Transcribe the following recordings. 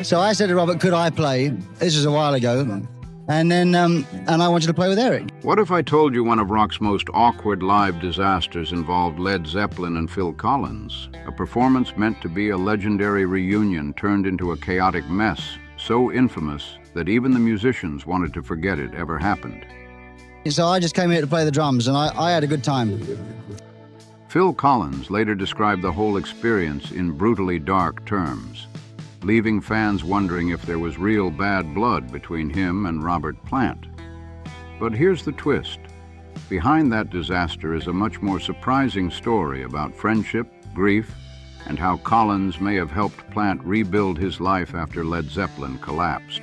So I said to Robert, could I play? This was a while ago. And then, and I wanted to play with Eric. What if I told you one of rock's most awkward live disasters involved Led Zeppelin and Phil Collins? A performance meant to be a legendary reunion turned into a chaotic mess, so infamous that even the musicians wanted to forget it ever happened. So I just came here to play the drums, and I had a good time. Phil Collins later described the whole experience in brutally dark terms, leaving fans wondering if there was real bad blood between him and Robert Plant. But here's the twist. Behind that disaster is a much more surprising story about friendship, grief, and how Collins may have helped Plant rebuild his life after Led Zeppelin collapsed.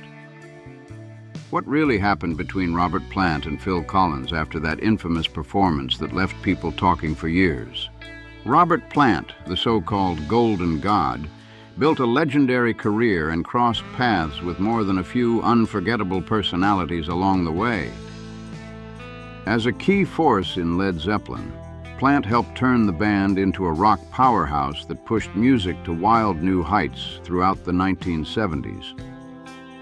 What really happened between Robert Plant and Phil Collins after that infamous performance that left people talking for years? Robert Plant, the so-called Golden God, built a legendary career and crossed paths with more than a few unforgettable personalities along the way. As a key force in Led Zeppelin, Plant helped turn the band into a rock powerhouse that pushed music to wild new heights throughout the 1970s.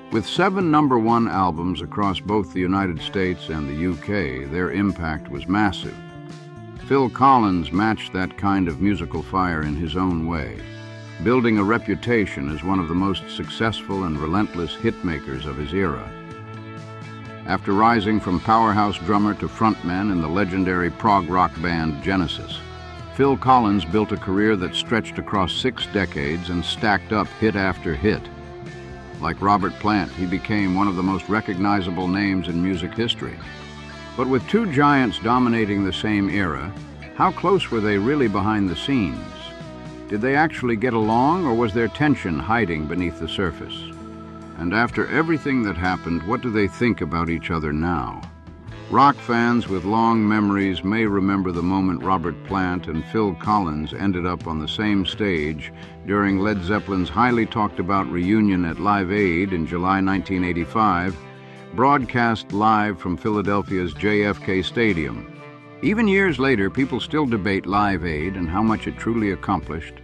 With 7 #1 albums across both the United States and the UK, their impact was massive. Phil Collins matched that kind of musical fire in his own way, building a reputation as one of the most successful and relentless hitmakers of his era. After rising from powerhouse drummer to frontman in the legendary prog rock band Genesis, Phil Collins built a career that stretched across 6 decades and stacked up hit after hit. Like Robert Plant, he became one of the most recognizable names in music history. But with 2 giants dominating the same era, how close were they really behind the scenes? Did they actually get along, or was there tension hiding beneath the surface? And after everything that happened, what do they think about each other now? Rock fans with long memories may remember the moment Robert Plant and Phil Collins ended up on the same stage during Led Zeppelin's highly talked about reunion at Live Aid in July 1985, broadcast live from Philadelphia's JFK Stadium. Even years later, people still debate Live Aid and how much it truly accomplished,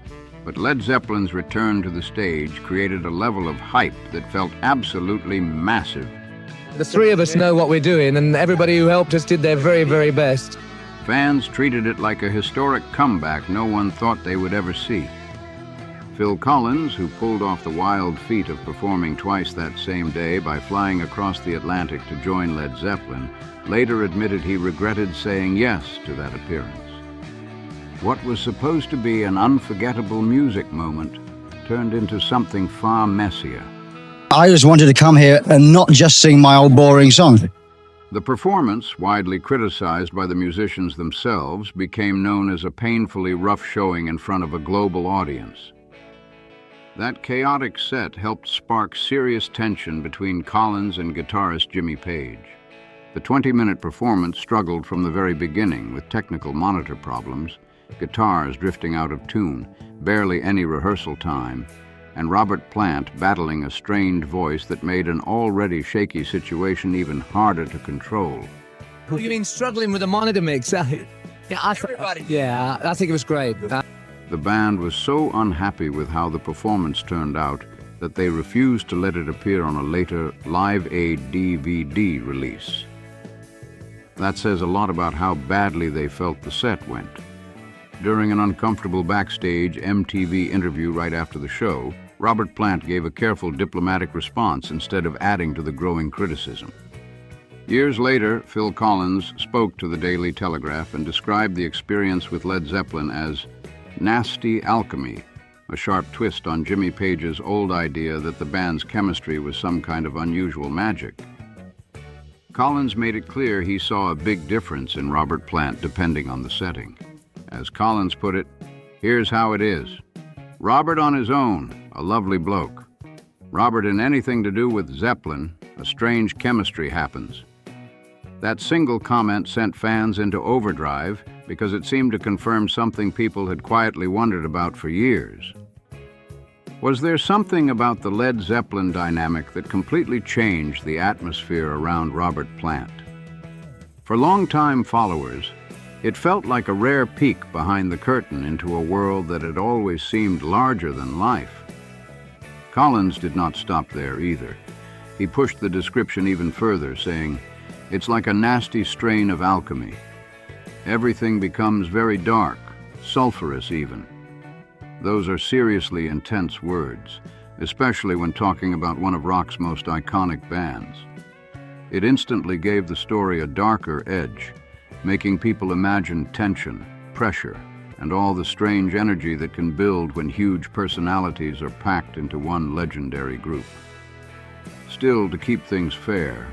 but Led Zeppelin's return to the stage created a level of hype that felt absolutely massive. The 3 of us know what we're doing, and everybody who helped us did their very, very best. Fans treated it like a historic comeback no one thought they would ever see. Phil Collins, who pulled off the wild feat of performing twice that same day by flying across the Atlantic to join Led Zeppelin, later admitted he regretted saying yes to that appearance. What was supposed to be an unforgettable music moment turned into something far messier. I just wanted to come here and not just sing my old boring songs. The performance, widely criticized by the musicians themselves, became known as a painfully rough showing in front of a global audience. That chaotic set helped spark serious tension between Collins and guitarist Jimmy Page. The 20-minute performance struggled from the very beginning with technical monitor problems, guitars drifting out of tune, barely any rehearsal time, and Robert Plant battling a strained voice that made an already shaky situation even harder to control. You mean struggling with a monitor mix? I think it was great. The band was so unhappy with how the performance turned out that they refused to let it appear on a later Live Aid DVD release. That says a lot about how badly they felt the set went. During an uncomfortable backstage MTV interview right after the show, Robert Plant gave a careful diplomatic response instead of adding to the growing criticism. Years later, Phil Collins spoke to the Daily Telegraph and described the experience with Led Zeppelin as nasty alchemy, a sharp twist on Jimmy Page's old idea that the band's chemistry was some kind of unusual magic. Collins made it clear he saw a big difference in Robert Plant depending on the setting. As Collins put it, here's how it is. Robert on his own, a lovely bloke. Robert in anything to do with Zeppelin, a strange chemistry happens. That single comment sent fans into overdrive because it seemed to confirm something people had quietly wondered about for years. Was there something about the Led Zeppelin dynamic that completely changed the atmosphere around Robert Plant? For longtime followers, it felt like a rare peek behind the curtain into a world that had always seemed larger than life. Collins did not stop there either. He pushed the description even further, saying, "It's like a nasty strain of alchemy. Everything becomes very dark, sulfurous even." Those are seriously intense words, especially when talking about one of rock's most iconic bands. It instantly gave the story a darker edge, making people imagine tension, pressure, and all the strange energy that can build when huge personalities are packed into one legendary group. Still, to keep things fair,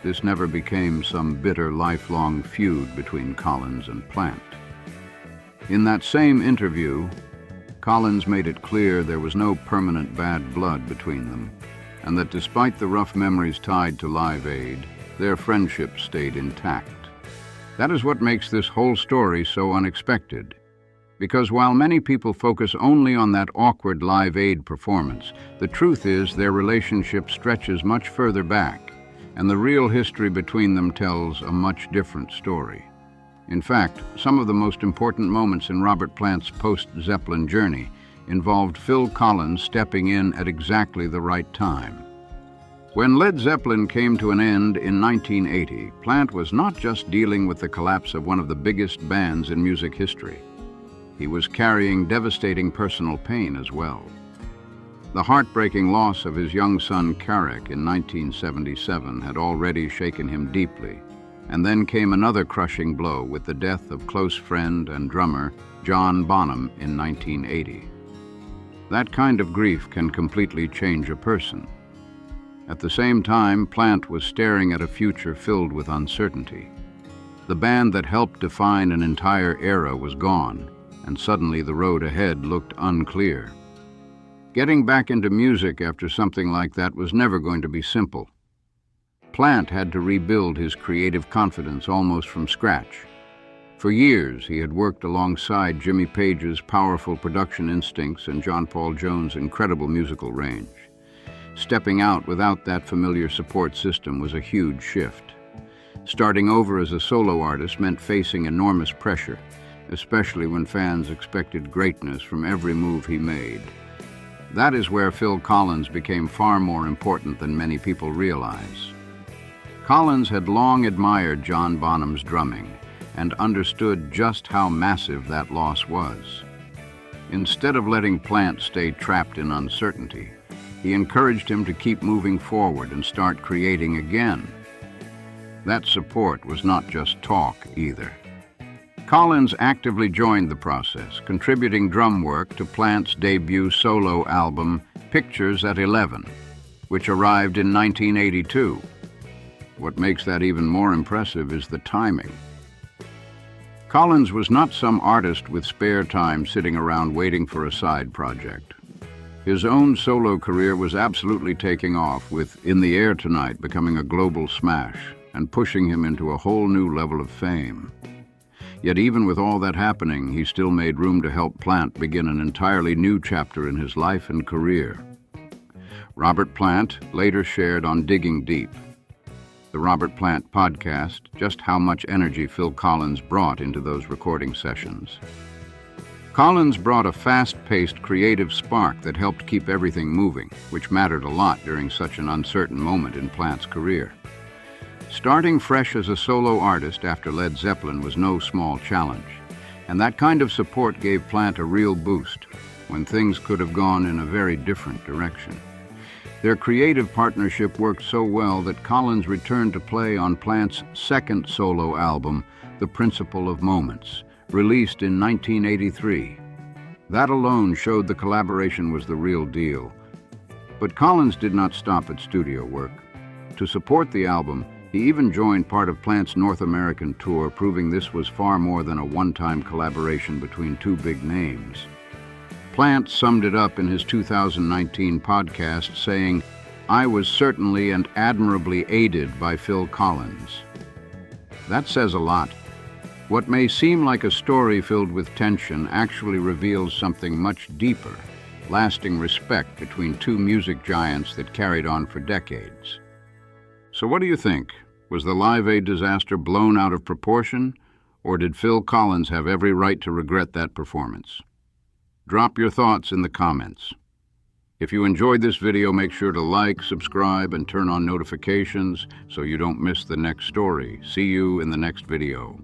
this never became some bitter lifelong feud between Collins and Plant. In that same interview, Collins made it clear there was no permanent bad blood between them, and that despite the rough memories tied to Live Aid, their friendship stayed intact. That is what makes this whole story so unexpected. Because while many people focus only on that awkward Live Aid performance, the truth is their relationship stretches much further back, and the real history between them tells a much different story. In fact, some of the most important moments in Robert Plant's post-Zeppelin journey involved Phil Collins stepping in at exactly the right time. When Led Zeppelin came to an end in 1980, Plant was not just dealing with the collapse of one of the biggest bands in music history. He was carrying devastating personal pain as well. The heartbreaking loss of his young son Carrick in 1977 had already shaken him deeply, and then came another crushing blow with the death of close friend and drummer John Bonham in 1980. That kind of grief can completely change a person. At the same time, Plant was staring at a future filled with uncertainty. The band that helped define an entire era was gone, and suddenly the road ahead looked unclear. Getting back into music after something like that was never going to be simple. Plant had to rebuild his creative confidence almost from scratch. For years, he had worked alongside Jimmy Page's powerful production instincts and John Paul Jones' incredible musical range. Stepping out without that familiar support system was a huge shift. Starting over as a solo artist meant facing enormous pressure, especially when fans expected greatness from every move he made. That is where Phil Collins became far more important than many people realize. Collins had long admired John Bonham's drumming and understood just how massive that loss was. Instead of letting Plant stay trapped in uncertainty, he encouraged him to keep moving forward and start creating again. That support was not just talk either. Collins actively joined the process, contributing drum work to Plant's debut solo album, Pictures at 11, which arrived in 1982. What makes that even more impressive is the timing. Collins was not some artist with spare time sitting around waiting for a side project. His own solo career was absolutely taking off, with In the Air Tonight becoming a global smash and pushing him into a whole new level of fame. Yet even with all that happening, he still made room to help Plant begin an entirely new chapter in his life and career. Robert Plant later shared on Digging Deep, the Robert Plant podcast, just how much energy Phil Collins brought into those recording sessions. Collins brought a fast-paced, creative spark that helped keep everything moving, which mattered a lot during such an uncertain moment in Plant's career. Starting fresh as a solo artist after Led Zeppelin was no small challenge, and that kind of support gave Plant a real boost when things could have gone in a very different direction. Their creative partnership worked so well that Collins returned to play on Plant's second solo album, The Principle of Moments, released in 1983. That alone showed the collaboration was the real deal. But Collins did not stop at studio work. To support the album, he even joined part of Plant's North American tour, proving this was far more than a one-time collaboration between two big names. Plant summed it up in his 2019 podcast, saying, "I was certainly and admirably aided by Phil Collins." That says a lot. What may seem like a story filled with tension actually reveals something much deeper, lasting respect between two music giants that carried on for decades. So what do you think? Was the Live Aid disaster blown out of proportion, or did Phil Collins have every right to regret that performance? Drop your thoughts in the comments. If you enjoyed this video, make sure to like, subscribe, and turn on notifications so you don't miss the next story. See you in the next video.